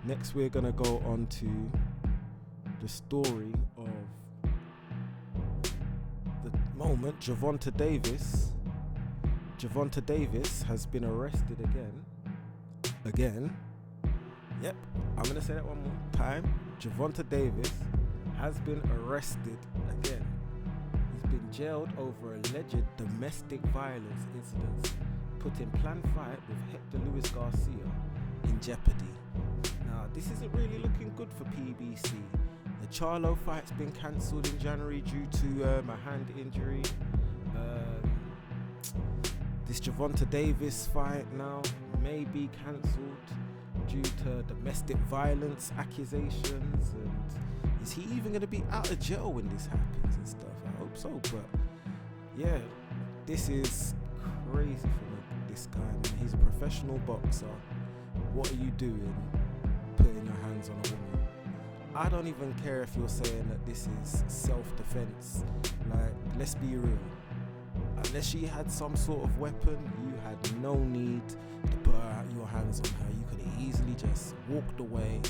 Next, we're gonna go on to the story of the moment Gervonta Davis. Gervonta Davis has been arrested again. Yep, I'm gonna say that one more time. Gervonta Davis has been arrested again. He's been jailed over alleged domestic violence incidents, putting planned fight with Hector Luis Garcia in jeopardy. Now, this isn't really looking good for PBC. The Charlo fight's been cancelled in January due to a hand injury. This Gervonta Davis fight now may be cancelled due to domestic violence accusations. And is he even going to be out of jail when this happens and stuff? I hope so. But yeah, this is crazy for this guy, man. He's a professional boxer. What are you doing putting your hands on a woman? I don't even care if you're saying that this is self-defense. Like, let's be real. Unless she had some sort of weapon, you had no need to put your hands on her. You could have easily just walked away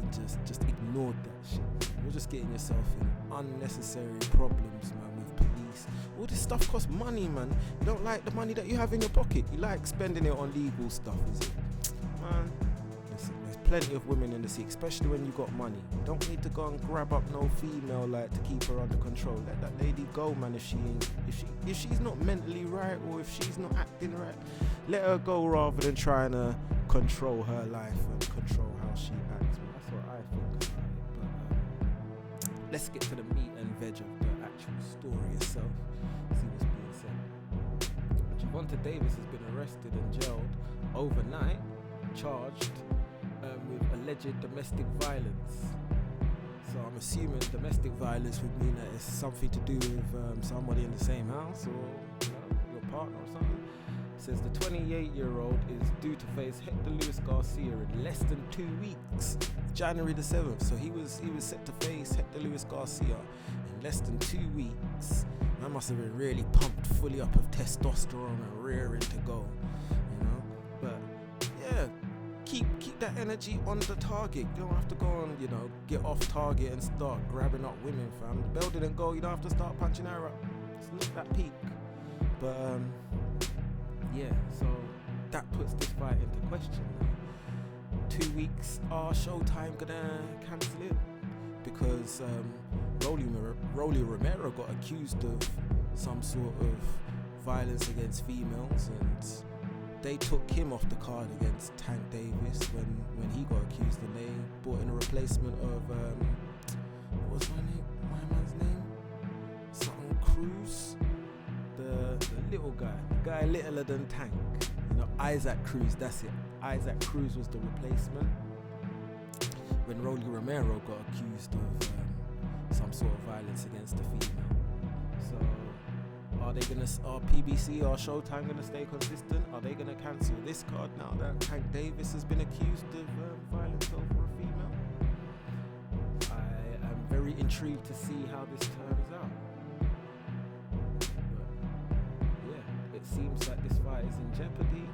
and just ignored that shit. You're just getting yourself in unnecessary problems, man, with police. All this stuff costs money, man. You don't like the money that you have in your pocket. You like spending it on legal stuff, is it? Man, listen, there's plenty of women in the sea, especially when you got money. You don't need to go and grab up no female like to keep her under control. Let that lady go, man. If she's not mentally right, or if she's not acting right, let her go rather than trying to control her life and control how she acts. Man, that's what I think about it. But let's get to the meat and veg of the actual story itself. See what's being said. Gervonta Davis has been arrested and jailed overnight, charged with alleged domestic violence. So I'm assuming domestic violence would mean that it's something to do with somebody in the same house, or your partner or something. It says the 28-year-old is due to face Hector Luis Garcia in less than 2 weeks, January the 7th. So he was set to face Hector Luis Garcia in less than 2 weeks. Man must have been really pumped, fully up of testosterone and rearing to go, you know. But yeah, keep that energy on the target. You don't have to go and, get off target and start grabbing up women, fam. The bell didn't go, you don't have to start punching her up. It's not that peak. But yeah, so that puts this fight into question now. 2 weeks, are Showtime gonna cancel it? Because Rolly Romero got accused of some sort of violence against females, and they took him off the card against Tank Davis when he got accused, and they brought in a replacement of what was my man's name? Something Cruz, the little guy, the guy littler than Tank, Isaac Cruz. That's it. Isaac Cruz was the replacement when Rolly Romero got accused of some sort of violence against a female. So are PBC or Showtime gonna stay consistent? Are they gonna cancel this card now that Tank Davis has been accused of violence over a female? I am very intrigued to see how this turns out. But yeah, it seems like this fight is in jeopardy.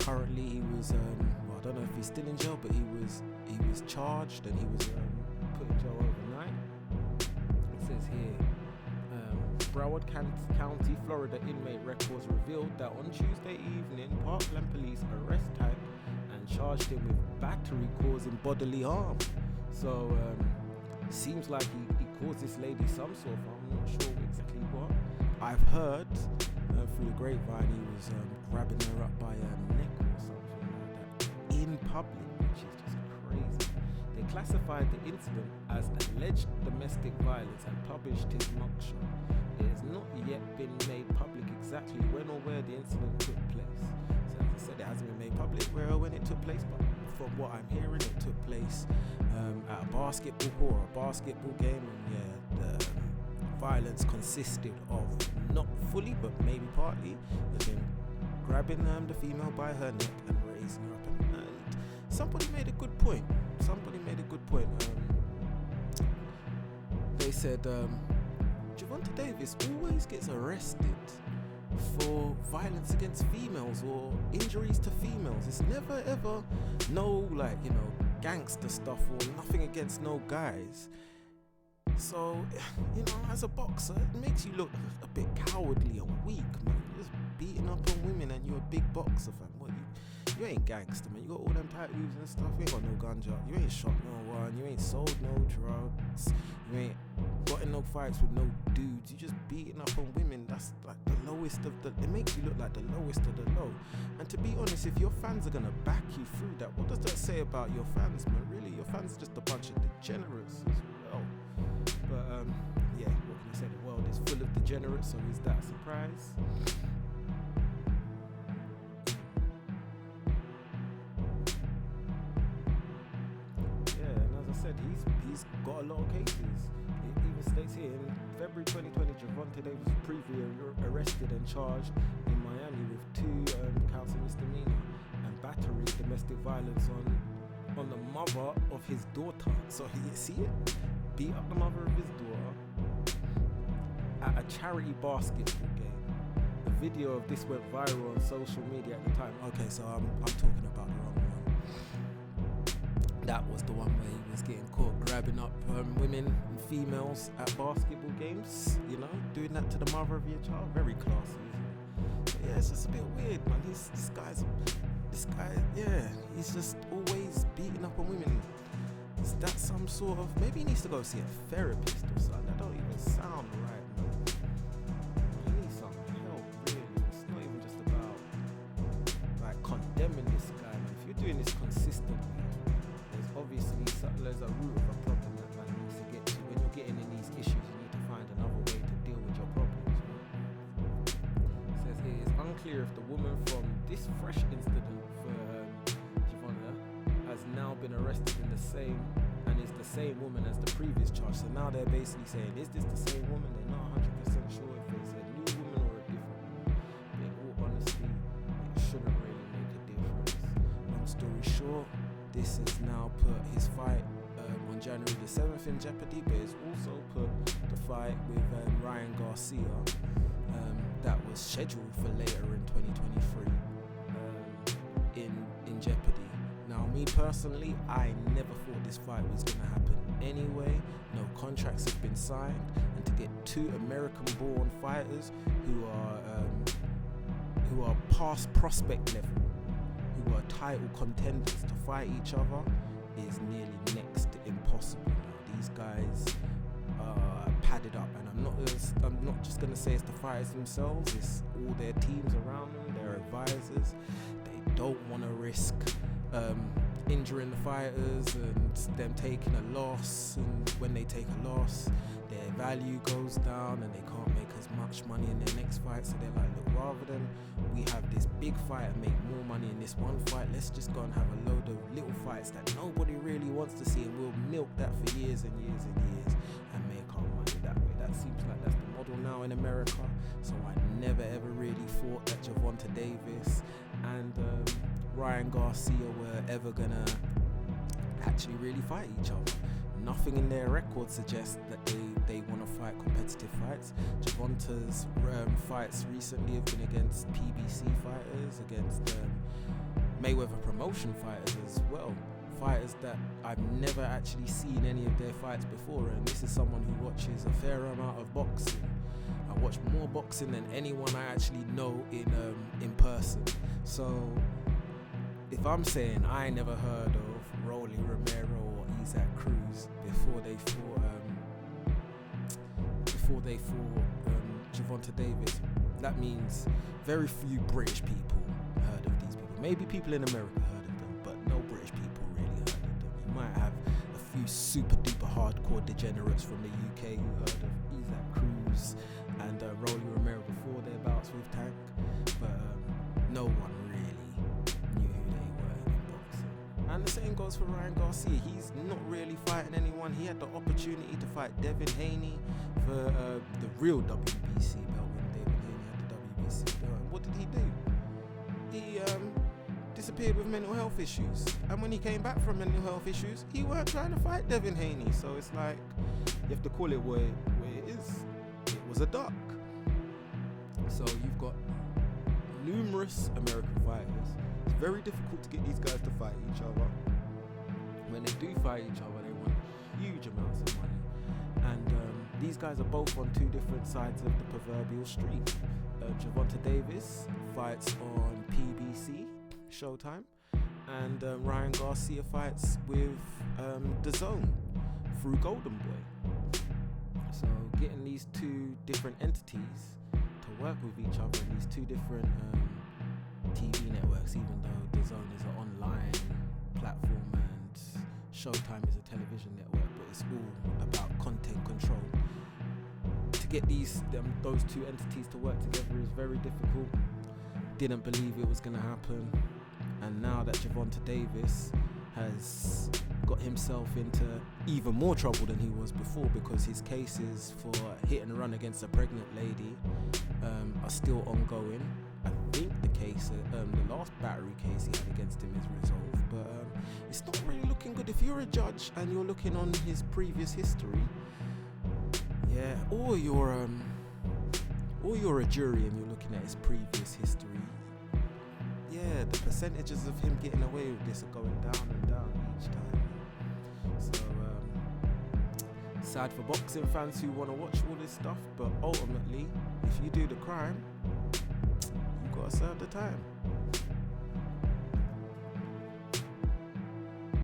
Currently, he was I don't know if he's still in jail, but he was charged and he was put in jail overnight. It says here, Broward County, Florida inmate records revealed that on Tuesday evening, Parkland police arrest Tank and charged him with battery causing bodily harm. So it seems like he caused this lady some sort of harm. I'm not sure exactly what. I've heard through the grapevine he was grabbing her up by her neck or something like that in public, which is just crazy. They classified the incident as alleged domestic violence and published his mugshot. It has not yet been made public exactly when or where the incident took place. So as I said, it hasn't been made public where or when it took place, but from what I'm hearing, it took place at a basketball court or a basketball game, and yeah, the violence consisted of, not fully but maybe partly, him grabbing the female by her neck and raising her up. And somebody made a good point. They said Gervonta Davis always gets arrested for violence against females or injuries to females. It's never ever gangster stuff or nothing against no guys. So, you know, as a boxer, it makes you look a bit cowardly and weak, man. You're just beating up on women and you're a big boxer, fam. What, you ain't gangster, man. You got all them tattoos and stuff. You ain't got no ganja. You ain't shot no one. You ain't sold no drugs. You ain't got in no fights with no dudes. You just beating up on women. That's like the lowest of the... It makes you look like the lowest of the low. And to be honest, if your fans are going to back you through that, what does that say about your fans, man? Really, your fans are just a bunch of degenerates as well. But, yeah, what can you say? The world is full of degenerates, so is that a surprise? He's got a lot of cases. It even states here in February 2020, Gervonta Davis was previously arrested and charged in Miami with 2 counts of misdemeanor and battery, domestic violence on the mother of his daughter. So you see it? Beat up the mother of his daughter at a charity basketball game. The video of this went viral on social media at the time. Okay, so I'm talking about the wrong one. That was the one where he was getting caught grabbing up women and females at basketball games, you know, doing that to the mother of your child. Very classy, isn't it? But yeah, it's just a bit weird, man. This guy, yeah, he's just always beating up on women. Is that some sort of... Maybe he needs to go see a therapist or something. That don't even sound right, man. He needs some help, really. It's not even just about, like, condemning this guy, man. If you're doing this consistently, obviously there's a root of a problem that man needs to get to. When you're getting in these issues, you need to find another way to deal with your problems. It says here, it's unclear if the woman from this fresh incident for Gervonta has now been arrested in the same, and is the same woman as the previous charge. So now they're basically saying, is this the same woman? They're not 100% sure if it's a new woman or a different woman. But in all honesty, it shouldn't really make a difference. Long story short, this has now put his fight on January the 7th in jeopardy, but it's also put the fight with Ryan Garcia that was scheduled for later in 2023 in jeopardy. Now, me personally, I never thought this fight was going to happen anyway. No contracts have been signed, and to get 2 American-born fighters who are past prospect level, who are title contenders, to fight each other is nearly next to impossible now. These guys are padded up, and I'm not just gonna say it's the fighters themselves, it's all their teams around them, their advisors. They don't want to risk injuring the fighters and them taking a loss, and when they take a loss, their value goes down and they can't make as much money in their next fight. So they're like, look, rather than we have this big fight and make more money in this one fight, let's just go and have a load of little fights that nobody really wants to see, and we'll milk that for years and years and years and make our money that way. That seems like that's the model now in America. So I never ever really thought that Gervonta Davis and Ryan Garcia were ever gonna actually really fight each other. Nothing in their record suggests that they want to fight competitive fights. Gervonta's fights recently have been against PBC fighters, against Mayweather promotion fighters as well. Fighters that I've never actually seen any of their fights before, and this is someone who watches a fair amount of boxing. I watch more boxing than anyone I actually know in person. So if I'm saying I never heard of Rolly Romero or Isaac Cruz before they fought Gervonta Davis, that means very few British people heard of these people. Maybe people in America heard of them, but no British people really heard of them. You might have a few super duper hardcore degenerates from the UK who heard of Isaac Cruz and Rolly Romero before their bouts with Tank, but no one really knew who they were in boxing. And the same goes for Ryan Garcia. He's not really fighting anyone. He had the opportunity to fight Devin Haney for the real WBC belt when Devin Haney had the WBC belt. And what did he do? He disappeared with mental health issues. And when he came back from mental health issues, he weren't trying to fight Devin Haney. So it's like, you have to call it what it is. It was a duck. So you've got numerous American fighters. It's very difficult to get these guys to fight each other. when they do fight each other, they want huge amounts of money. And these guys are both on two different sides of the proverbial street. Gervonta Davis fights on PBC, Showtime, and Ryan Garcia fights with DAZN through Golden Boy. So getting these two different entities to work with each other in these two different TV networks, even though DAZN is an online platform and Showtime is a television network, but it's all about content control. To get those two entities to work together is very difficult. Didn't believe it was going to happen, and now that Gervonta Davis has got himself into even more trouble than he was before, because his cases for hit and run against a pregnant lady are still ongoing. I think the last battery case he had against him is resolved, but it's not really looking good. If you're a judge and you're looking on his previous history, or you're a jury and you're looking at his previous history, the percentages of him getting away with this are going down and down each time. So sad for boxing fans who want to watch all this stuff, but ultimately, if you do the crime, you gotta serve the time.